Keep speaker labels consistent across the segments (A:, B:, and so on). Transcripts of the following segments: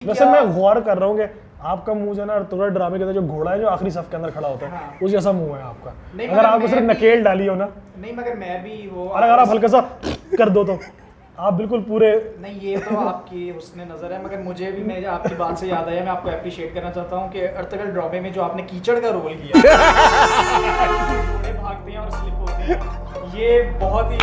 A: वैसे मैं गौर कर रहा हूँ कि आपका मुंह जो है ना अर्तुगरुल ड्रामे के अंदर जो घोड़ा है जो आखिरी सफ के अंदर खड़ा होता है
B: हाँ।
A: उस जैसा मुंह है आपका।
B: नहीं,
A: अगर
B: मगर
A: आपको
B: मैं
A: सिर्फ
B: भी-
A: नकेल डाली हो ना
B: नहीं मगर मैं भी वो
A: और अगर आप हल्का सा कर दो तो आप बिल्कुल पूरे
B: नहीं, ये तो आपकी हुस्न नज़र है, मगर मुझे भी मैं आपकी बात से याद आया, मैं आपको अप्रिशिएट करना चाहता हूँ कि अर्तुगरुल ड्रामे में जो आपने कीचड़ का रोल किया घोड़े भागते हैं और स्लिप होते हैं, ये बहुत ही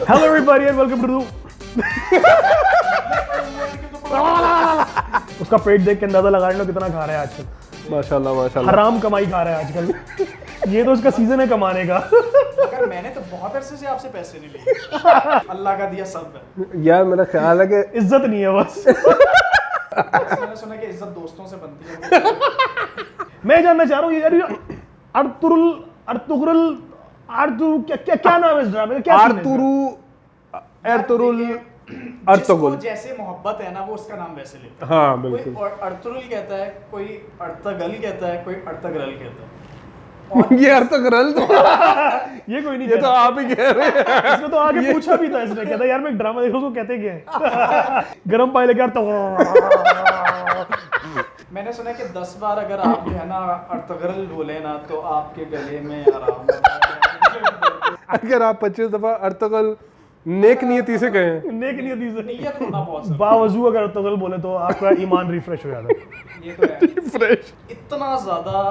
A: hello everybody and welcome to उसका पेट देख के अंदाजा लगा लो कितना खा रहा है आजकल।
C: माशाल्लाह माशाल्लाह।
A: हराम कमाई खा रहा है आजकल। ये तो उसका सीजन है कमाने का।
B: मगर मैंने तो बहुत अरसे से आपसे पैसे नहीं लिए, अल्लाह का दिया सब है।
C: यार मेरा ख्याल है कि
A: इज्जत नहीं है बस।
B: मैंने सुना कि इज्जत दोस्तों से बनती है।
A: मैं जानना चाह रहा हूँ यार अर्तुगरुल क्या नाम है इस ड्रामे का, क्या scene है?
C: अर्तुगरुल
B: जिसको जैसे मोहब्बत है ना वो उसका नाम वैसे लेता है।
C: हाँ बिल्कुल।
B: कोई अर्तुगरुल कहता है, कोई अर्तगल कहता है, कोई अर्तगरल कहता है।
C: ये अर्तुगरुल तो
A: ये कोई नहीं
C: ये तो
A: कहता।
C: आप ही कह रहे हैं।
A: इसमें तो आगे पूछा भी था इसने, कहता यार मैं एक ड्रामा देख रहा हूँ उसको कहते क्या है। गरम पानी लेके अर्तुगरुल।
B: मैंने सुना है कि 10 बार अगर आप जो है ना अर्तगरल बोले ना तो आपके गले में आराम होता है।
C: अगर आप 25 दफा अर्तुगरुल नेक नियति से कहें
A: नेक नियति से
B: नियत होना बहुत जरूरी
A: बावजूद अगर अर्तुगरुल बोले तो आपका ईमान रिफ्रेश हो जाता है।
B: है। ये तो है।
C: फ्रेश।
B: इतना ज्यादा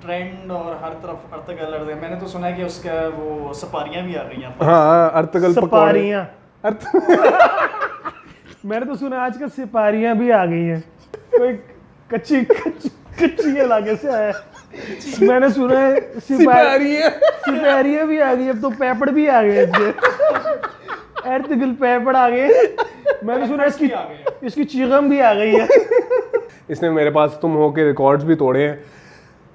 B: ट्रेंड और हर तरफ अर्तगरल, मैंने तो सुना है कि उसका वो सपारियां भी आ रही हैं।
C: हाँ अर्तुगरुल पकौड़े।
A: सिपारियां।
C: अर्त
A: मैंने तो सुना आजकल सिपारियां भी आ गई हैं। कोई कच्ची इलाके से आया है। मैंने सुना है सिपारियां भी आ गई, अब तो पेपड़ भी आ गए इसके। अर्तुगरुल पेपड़ आ गए। मैंने सुना इसकी चीगम भी आ गई है।
C: इसने मेरे पास तुम हो के रिकॉर्ड्स भी तोड़े हैं।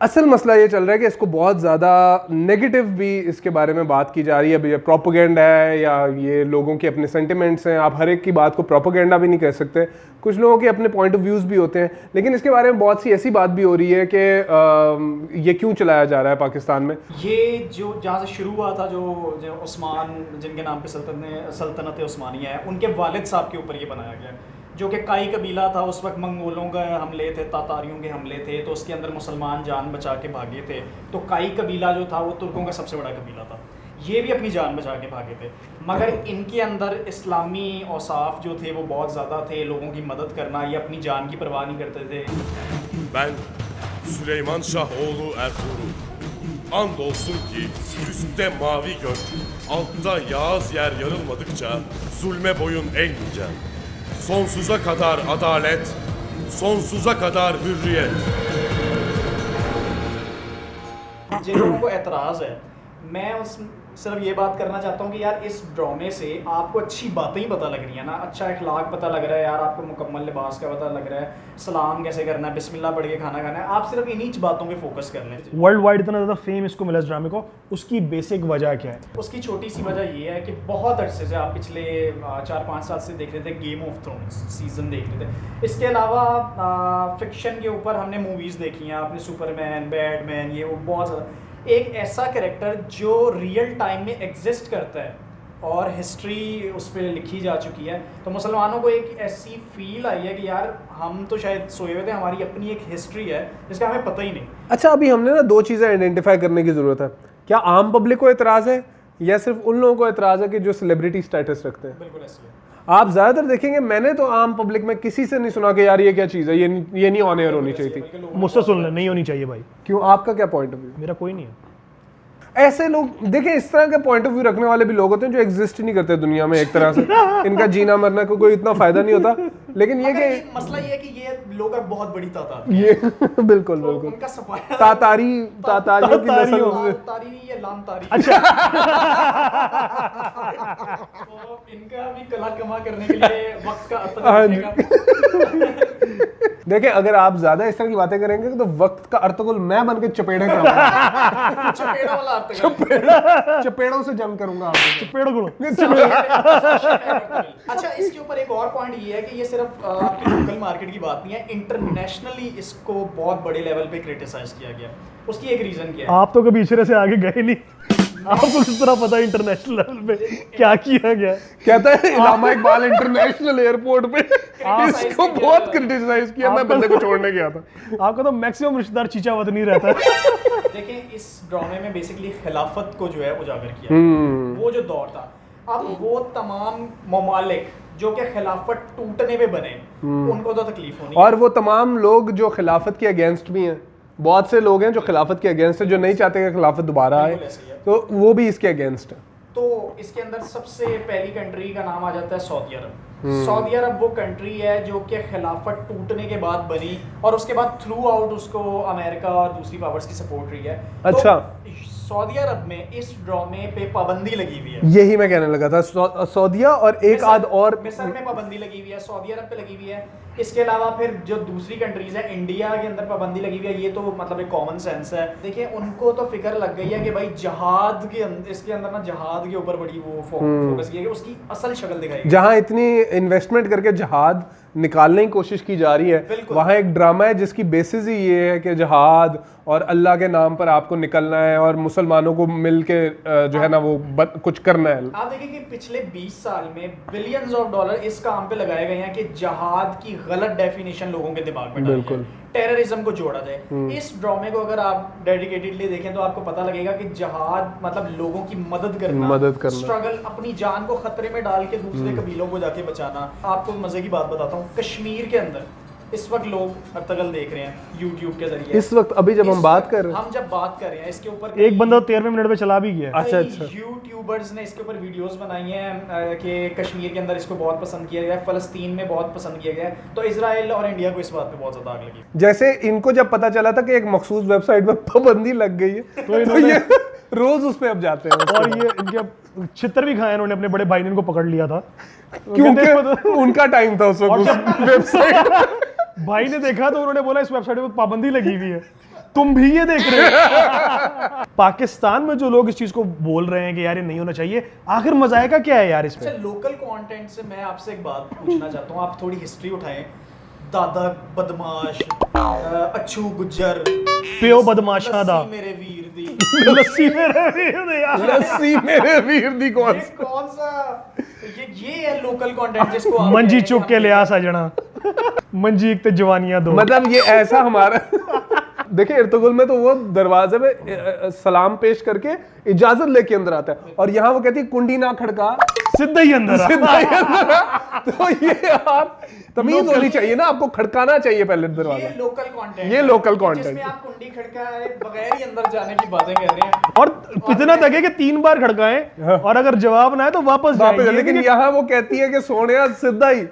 C: असल मसला ये चल रहा है कि इसको बहुत ज़्यादा नेगेटिव भी इसके बारे में बात की जा रही है। ये प्रोपेगेंडा है या ये लोगों के अपने सेंटिमेंट्स हैं। आप हर एक की बात को प्रोपेगेंडा भी नहीं कह सकते। कुछ लोगों के अपने पॉइंट ऑफ व्यूज़ भी होते हैं, लेकिन इसके बारे में बहुत सी ऐसी बात भी हो रही है कि ये क्यों चलाया जा रहा है पाकिस्तान में।
B: ये जो जहाँ से शुरू हुआ था, जो उस्मान जिनके नाम पे सल्तनत उस्मानिया है, उनके वालिद साहब के ऊपर ये बनाया गया, जो कि काई कबीला था। उस वक्त मंगोलों का हमले थे, तातारियों के हमले थे, तो उसके अंदर मुसलमान जान बचा के भागे थे। तो काई कबीला जो था वो तुर्कों का सबसे बड़ा कबीला था। ये भी अपनी जान बचा के भागे थे, मगर इनके अंदर इस्लामी औसाफ जो थे वो बहुत ज़्यादा थे। लोगों की मदद करना, ये अपनी जान की परवाह नहीं करते थे।
D: Ben Süleyman Şahoğlu Ertuğrul. Andolsun ki üstte mavi gök, altta yağız yer yarılmadıkça zulme boyun eğmeyeceğim. Sonsuza kadar adalet, sonsuza kadar hürriyet.
B: जिन लोगों को एतराज़ है, मैं उस सिर्फ ये बात करना चाहता हूँ कि यार इस ड्रामे से आपको अच्छी बातें ही पता लग रही हैं ना, अच्छा इखलाक पता लग रहा है यार, आपको मुकम्मल लिबास का पता लग रहा है, सलाम कैसे करना है, बिस्मिल्लाह पढ़ के खाना खाना है। आप सिर्फ इन्हीं बातों पे फोकस कर लें।
A: वर्ल्ड वाइड इतना ज़्यादा फेम इसको मिला इस ड्रामे को, उसकी बेसिक वजह क्या है?
B: उसकी छोटी सी वजह ये है कि बहुत अरसे से आप पिछले 4-5 साल से देख रहे थे गेम ऑफ थ्रोन्स सीज़न देख रहे थे। इसके अलावा फिक्शन के ऊपर हमने मूवीज़ देखी हैं, आपने सुपरमैन, बैटमैन, ये वो बहुत ज़्यादा। एक ऐसा कैरेक्टर जो रियल टाइम में एग्जिस्ट करता है और हिस्ट्री उस पर लिखी जा चुकी है, तो मुसलमानों को एक ऐसी फील आई है कि यार हम तो शायद सोए हुए थे, हमारी अपनी एक हिस्ट्री है जिसका हमें पता ही नहीं।
C: अच्छा, अभी हमने ना दो चीज़ें आइडेंटिफाई करने की ज़रूरत है। क्या आम पब्लिक को एतराज़ है या सिर्फ उन लोगों को एतराज़ है कि जो सेलिब्रिटी स्टेटस रखते हैं?
B: बिल्कुल ऐसी है।
C: आप ज़्यादातर देखेंगे, मैंने तो आम पब्लिक में किसी से नहीं सुना कि यार ये क्या चीज़ है, ये नहीं ऑन एयर होनी चाहिए थी।
A: मुझसे सुन ले, नहीं होनी चाहिए भाई।
C: क्यों, आपका क्या पॉइंट ऑफ व्यू?
A: मेरा कोई नहीं है।
C: ऐसे लोग देखें, इस तरह के पॉइंट ऑफ व्यू रखने वाले भी लोग होते हैं जो एग्जिस्ट ही नहीं करते दुनिया में एक तरह से। इनका जीना मरना को कोई इतना फायदा नहीं होता, लेकिन ये
B: मगर
C: कि
B: मसला ये है कि ये लोग अब बहुत बड़ी तादाद
C: ये बिल्कुल
B: तो
C: बिल्कुल
B: उनका सफाया
C: तातारियों की नस्ल
B: लाल तारी नहीं है, लाम तारी।
A: अच्छा।
B: तो इनका भी कला कमा करने के लिए वक्त का
C: हाँ
B: अर्थ
C: जी।
B: निकलेगा।
C: देखें, अगर आप ज्यादा इस तरह की बातें करेंगे तो वक्त का अर्तुगरुल मैं बन के चपेड़े करूंगा।
B: चपेड़ा वाला अर्थ कर।
C: चपेड़ों से जंग करूंगा आपको।
A: पेड़ गुड़ो।
B: अच्छा, इसके ऊपर एक और पॉइंट ये है कि ये सिर्फ सिर्फ आपकी लोकल मार्केट की बात नहीं है, इंटरनेशनली इसको बहुत बड़े लेवल पे क्रिटिसाइज किया गया। उसकी एक रीजन क्या है?
A: आप तो कभी इशारे से आगे गए नहीं, आपको किस तरह पता इंटरनेशनल लेवल पे क्या किया गया?
C: कहता है इलामा इकबाल इंटरनेशनल एयरपोर्ट पे इसको बहुत क्रिटिसाइज किया, मैं बंदे को छोड़ने गया था।
A: आपका तो मैक्सिमम रिश्तेदार चीचावत नहीं रहता है।
B: देखें, इस ड्रामे में बेसिकली खिलाफत को जो है उजागर किया, वो जो दौर था। अब वो तमाम ममालिक जो कि खिलाफत टूटने पे बने, उनको तो तकलीफ होनी
C: और वो तमाम लोग जो खिलाफत के अगेंस्ट भी हैं, बहुत से लोग हैं जो खिलाफत के अगेंस्ट है, जो नहीं चाहते कि खिलाफत दोबारा आए,
B: बिल्कुल ऐसे ही है।
C: तो वो भी इसके अगेंस्ट है।
B: तो इसके अंदर सबसे पहली कंट्री का नाम आ जाता है सऊदी अरब। सऊदी अरब वो कंट्री है जो कि खिलाफत टूटने के बाद बनी और उसके बाद थ्रू आउट उसको अमेरिका और दूसरी पावर्स की सपोर्ट रही है।
C: अच्छा।
B: तो सऊदी अरब में इस ड्रामे पे पाबंदी लगी हुई है।
C: यही मैं कहने लगा था, सऊदिया और एक आध और
B: मिस्र में पाबंदी लगी हुई है, सऊदी अरब पे लगी हुई है। इसके अलावा फिर जो दूसरी कंट्रीज है, इंडिया के अंदर पाबंदी लगी हुई है। ये तो मतलब एक कॉमन सेंस है। देखिए, उनको तो फिक्र लग गई है कि भाई जहाद के अंदर, इसके अंदर ना जहाद के ऊपर बड़ी वो फोकस किया गया, उसकी असल शक्ल दिखाई गई।
C: जहां इतनी इन्वेस्टमेंट करके जहाद निकालने की कोशिश की जा रही है, वहां एक ड्रामा है जिसकी बेसिस ही ये है कि जहाद और अल्लाह के नाम पर आपको निकलना है और मुसलमानों को मिल के जो है ना वो कुछ करना है।
B: आप देखिए कि पिछले 20 साल में बिलियंस ऑफ डॉलर इस काम पे लगाए गए हैं कि जहाद की गलत डेफिनेशन लोगों के दिमाग में डाली है, टेररिज्म को जोड़ा जाए। इस ड्रामे को अगर आप डेडिकेटेडली देखें तो आपको पता लगेगा कि जहाद मतलब लोगों की मदद करना, स्ट्रगल, अपनी जान को खतरे में डाल के दूसरे कबीलों को जाके बचाना। आपको मजे की बात बताता हूँ, कश्मीर के अंदर इस वक्त लोग अर्तगल देख रहे हैं यूट्यूब के जरिए।
C: इस वक्त अभी जब हम बात कर रहे हैं,
B: हम जब बात कर रहे हैं इसके ऊपर,
A: एक बंदा 13वें मिनट में चला भी गया।
C: अच्छा अच्छा,
B: यूट्यूबर्स ने इसके ऊपर वीडियोस बनाई हैं कि कश्मीर के अंदर इसको बहुत पसंद किया गया है, फलस्तीन में बहुत पसंद किया गया है। तो इजराइल और इंडिया को इस बात पे बहुत ज्यादा आग लगी।
C: जैसे इनको जब पता चला था कि एक मखसूस वेबसाइट पर पाबंदी लग गई है, तो ये रोज उस पे अब जाते हैं
A: और ये इनके छितर भी खाए इन्होंने, अपने बड़े भाई ने इनको पकड़ लिया था
C: क्योंकि उनका टाइम था उस वक्त वेबसाइट।
A: भाई ने देखा तो उन्होंने बोला इस वेबसाइट पे पाबंदी लगी हुई है, तुम भी ये देख रहे हो। पाकिस्तान में जो लोग इस चीज को बोल रहे हैं कि यार ये नहीं होना चाहिए, आखिर मजायका क्या है यार इसमें?
B: अच्छा, लोकल कंटेंट से मैं आपसे एक बात पूछना चाहता हूँ, आप थोड़ी हिस्ट्री उठाएं। दादा बदमाश, अच्छू गुज्जर,
A: प्यो बदमाशा दा,
B: लस्सी मेरे वीर दी,
A: लस्सी मेरे वीर दी यार,
C: लस्सी मेरे वीर दी
B: कौन सा ये है लोकल कंटेंट जिसको आप
A: मंजी
B: कह
A: चुक के
B: रहे हैं
A: लिया सजना, मंजी एक ते जवानियां दो।
C: मतलब ये ऐसा हमारा देखिए इर्तुगरुल में तो वो दरवाजे में सलाम पेश करके इजाजत लेके अंदर आता है, और यहाँ वो कहती है कुंडी ना खड़का,
A: सीधा ही अंदर आ।
C: तो ये आप तमीज होनी चाहिए ना, आपको खड़काना चाहिए पहले दरवाजा।
B: ये लोकल कंटेंट,
C: ये लोकल कंटेंट
B: जिसमें आप कुंडी खड़काए बगैर ही अंदर जाने की बातें कह रहे हैं।
A: और इतना तक है कि 3 बार खड़काएं और अगर जवाब ना आए तो वापस जाएं।
C: लेकिन यहाँ वो कहती है कि सोनिया सीधा ही।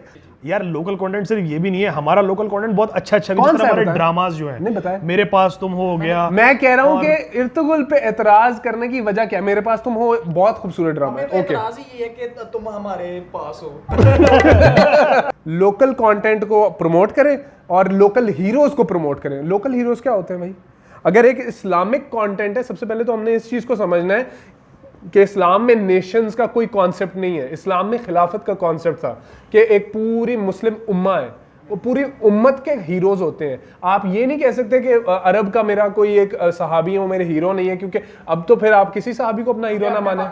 A: यार लोकल कंटेंट सिर्फ ये भी नहीं है, हमारा लोकल कंटेंट बहुत अच्छा भी, जिस तरह हमारे ड्रामास जो हैं,
C: नहीं बताया,
A: मेरे पास तुम हो गया।
C: मैं कह रहा हूँ कि इर्तुगरुल पे एतराज करने की वजह क्या है? मेरे पास तुम हो बहुत खूबसूरत ड्रामा है, ओके,
B: एतराज ही ये है कि तुम हमारे पास हो।
C: लोकल कंटेंट को प्रमोट करें और लोकल हीरोज को प्रमोट करें। लोकल हीरोज क्या होते हैं भाई? अगर एक इस्लामिक कंटेंट है, सबसे पहले तो हमने इस चीज को समझना है कि इस्लाम में नेशंस का कोई कॉन्सेप्ट नहीं है। इस्लाम में खिलाफत का कॉन्सेप्ट था कि एक पूरी मुस्लिम उम्मा है, वो पूरी उम्मत के हीरोज होते हैं। आप ये नहीं कह सकते कि अरब का मेरा कोई एक सहाबी हो मेरे हीरो नहीं है, क्योंकि अब तो फिर आप किसी सहाबी को अपना हीरो ना माने,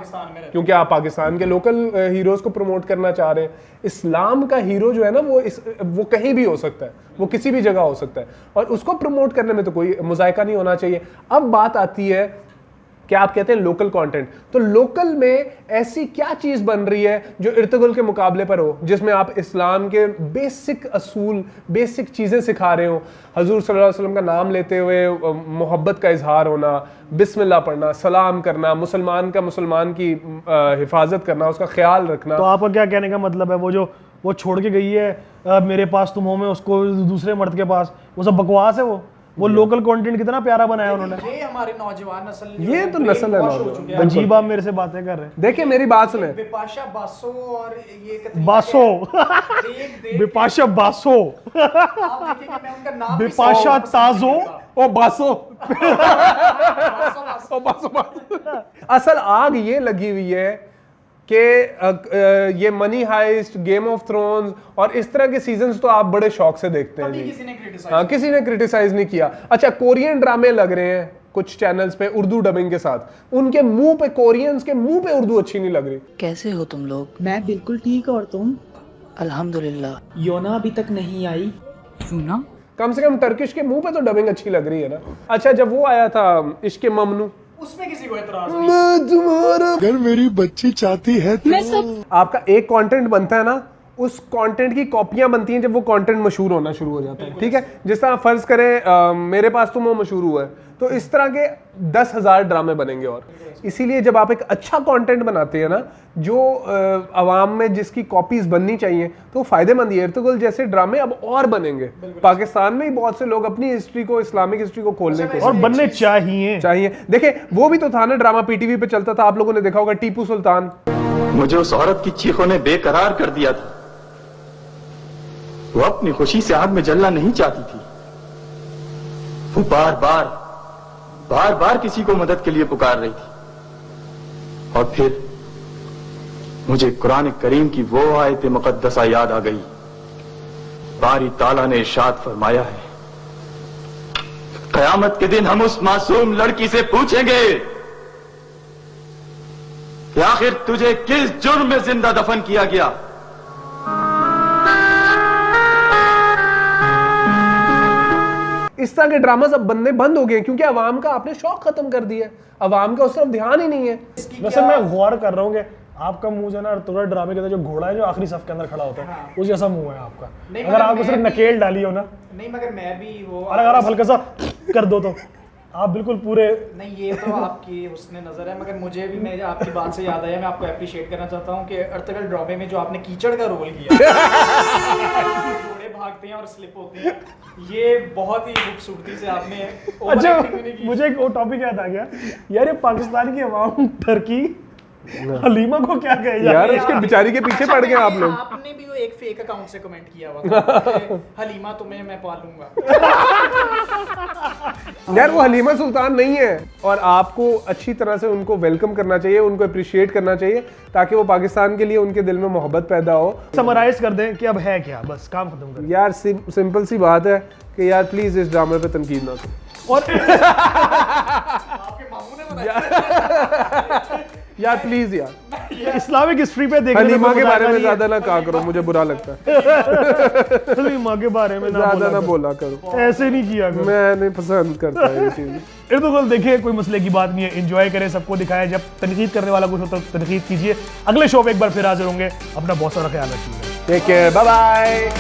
C: क्योंकि आप पाकिस्तान के लोकल हीरोज को प्रमोट करना चाह रहे हैं। इस्लाम का हीरो जो है ना वो कहीं भी हो सकता है, वो किसी भी जगह हो सकता है, और उसको प्रमोट करने में तो कोई मुजायका नहीं होना चाहिए। अब बात आती है क्या आप कहते हैं लोकल कंटेंट, तो लोकल में ऐसी क्या चीज बन रही है जो इर्तुगरुल के मुकाबले पर हो, जिसमें आप इस्लाम के बेसिक असूल, बेसिक चीजें सिखा रहे हो। हजूर सल्लल्लाहु अलैहि वसल्लम का नाम लेते हुए मोहब्बत का इजहार होना, बिस्मिल्लाह पढ़ना, सलाम करना, मुसलमान की हिफाजत करना, उसका ख्याल रखना।
A: तो आपका क्या कहने का मतलब है, वो छोड़ के गई है मेरे पास तुम हो में उसको दूसरे मर्द के पास, वो सब बकवास है? वो लोकल कंटेंट कितना प्यारा बनाया उन्होंने।
B: ये हमारे नौजवान नस्ल,
C: ये तो नस्ल है नौजवान।
A: अजीब आप मेरे से बातें कर रहे हैं।
C: देखिए मेरी बात सुने,
B: बिपाशा बासो और ये
A: बासो, बिपाशा बासो,
B: आप देखिए कि मैं उनका नाम
A: बिपाशा ताजो,
C: ओ बासो, ओ बासो। असल आग ये लगी हुई है कि ये Money Heist, Game of Thrones और इस तरह के सीजन्स तो आप बड़े शौक से देखते हैं
B: कभी
C: जी।
B: किसी ने क्रिटिसाइज
C: हाँ, किसी ने क्रिटिसाइज नहीं किया। अच्छा, कोरियन ड्रामे लग रहे हैं कुछ चैनल्स पे उर्दू डबिंग के साथ, उनके मुंह पे, कोरियंस के मुंह पे उर्दू अच्छी नहीं लग रही।
E: कैसे हो तुम लोग?
F: मैं बिल्कुल ठीक, और तुम?
E: अल्हम्दुलिल्लाह।
F: योना अभी तक नहीं आई।
E: सुना?
C: कम से कम टर्किश के मुंह पे तो डबिंग अच्छी लग रही है ना। अच्छा, जब वो आया था इश्क ममनू,
B: उसमें किसी को एतराज नहीं।
C: मैं तुम्हारा,
G: अगर मेरी बच्ची चाहती है तो
C: आपका एक कंटेंट बनता है ना, उस कंटेंट की कॉपियां बनती हैं जब वो कंटेंट मशहूर होना शुरू हो जाता है। ठीक है, जिस तरह फर्ज करें मेरे पास तुम हो मशहूर हुआ है, तो इस तरह के 10,000 ड्रामे बनेंगे। और इसीलिए जब आप एक अच्छा कंटेंट बनाते हैं ना, जो अवाम में जिसकी कॉपीज बननी चाहिए, तो फायदेमंद है। इर्तुगरुल जैसे ड्रामे अब और बनेंगे। पाकिस्तान में ही बहुत से लोग अपनी हिस्ट्री को, इस्लामिक हिस्ट्री को खोलने के
A: और बनने चाहिए।
C: देखिए, वो भी तो था ना ड्रामा, पीटीवी पे चलता था, आप लोगों ने देखा होगा, टीपू सुल्तान।
H: मुझे उस औरत की चीखों ने बेकरार कर दिया था। वो अपनी खुशी से आग में जलना नहीं चाहती थी। वो बार बार किसी को मदद के लिए पुकार रही थी। और फिर मुझे कुरान करीम की वो आयत मुकद्दसा याद आ गई। बारी ताला ने इरशाद फरमाया है, कयामत के दिन हम उस मासूम लड़की से पूछेंगे कि आखिर तुझे किस जुर्म में जिंदा दफन किया गया।
C: इस तरह के ड्रामास अब बनने बंद हो गए क्योंकि अवाम का आपने शौक खत्म कर दिया है। अवाम का उस तरफ ध्यान ही नहीं है।
A: वैसे मैं गौर कर रहा हूँ कि आपका मुंह जो है ना, तुरंत ड्रामे के अंदर जो घोड़ा है जो आखिरी सफ के अंदर खड़ा होता है, उस जैसा मुंह है आपका।
B: नहीं,
A: अगर
B: मगर
A: आपको
B: मैं
A: सिर्फ
B: भी-
A: नकेल डाली हो ना,
B: नहीं, मगर मैं भी वो,
A: और अगर आप हल्का सा कर दो तो आप बिल्कुल पूरे।
B: नहीं, ये तो आपकी हुस्न नज़र है। मगर मुझे भी, मैं आपकी बात से याद आया, मैं आपको अप्रिशिएट करना चाहता हूँ कि अर्तगल ड्रामे में जो आपने कीचड़ का रोल किया घोड़े भागते हैं और स्लिप होते हैं, ये बहुत ही खूबसूरती से आपने
A: अच्छा,
B: overacting भी नहीं की।
A: मुझे एक और टॉपिक याद आ गया यार, ये पाकिस्तान की अवाम टर्की हलीमा को क्या कहे जा
C: यार
A: रही है?
C: उसके बेचारी के पीछे पड़ गए आप लोग।
B: आपने भी वो एक फेक अकाउंट से कमेंट किया हुआ था कि हलीमा तुम्हें मैं पालूंगा।
C: यार वो हलीमा सुल्तान नहीं है, और आपको अच्छी तरह से उनको वेलकम करना चाहिए, उनको अप्रिशिएट करना चाहिए, ताकि वो पाकिस्तान के लिए उनके दिल में मोहब्बत पैदा हो।
A: समराइज कर दें कि अब है क्या, बस काम खत्म कर।
C: यार सिंपल सी बात है कि यार प्लीज इस ड्रामे पे तनकीद ना करो।
A: और
B: आपके मामू ने बताया।
C: यार प्लीज यार,
A: इस्लामिक हिस्ट्री पे देखने
C: हलीमा के बारे में
A: नहीं है।
C: ज्यादा ना कहा करो, मुझे बुरा लगता है।
A: हलीमा के बारे में
C: ज्यादा ना बोला करो,
A: ऐसे नहीं किया करो।
C: मैं नहीं पसंद करता ये चीज।
A: इर्दुगरुल देखिए, कोई मसले की बात नहीं है, एंजॉय करें, सबको दिखाएं। जब तनकीद करने वाला कुछ हो तो तनकीद कीजिए। अगले शो पे एक बार फिर हाजिर होंगे। अपना बहुत सारा ख्याल रखिएगा।
C: Take care, bye bye.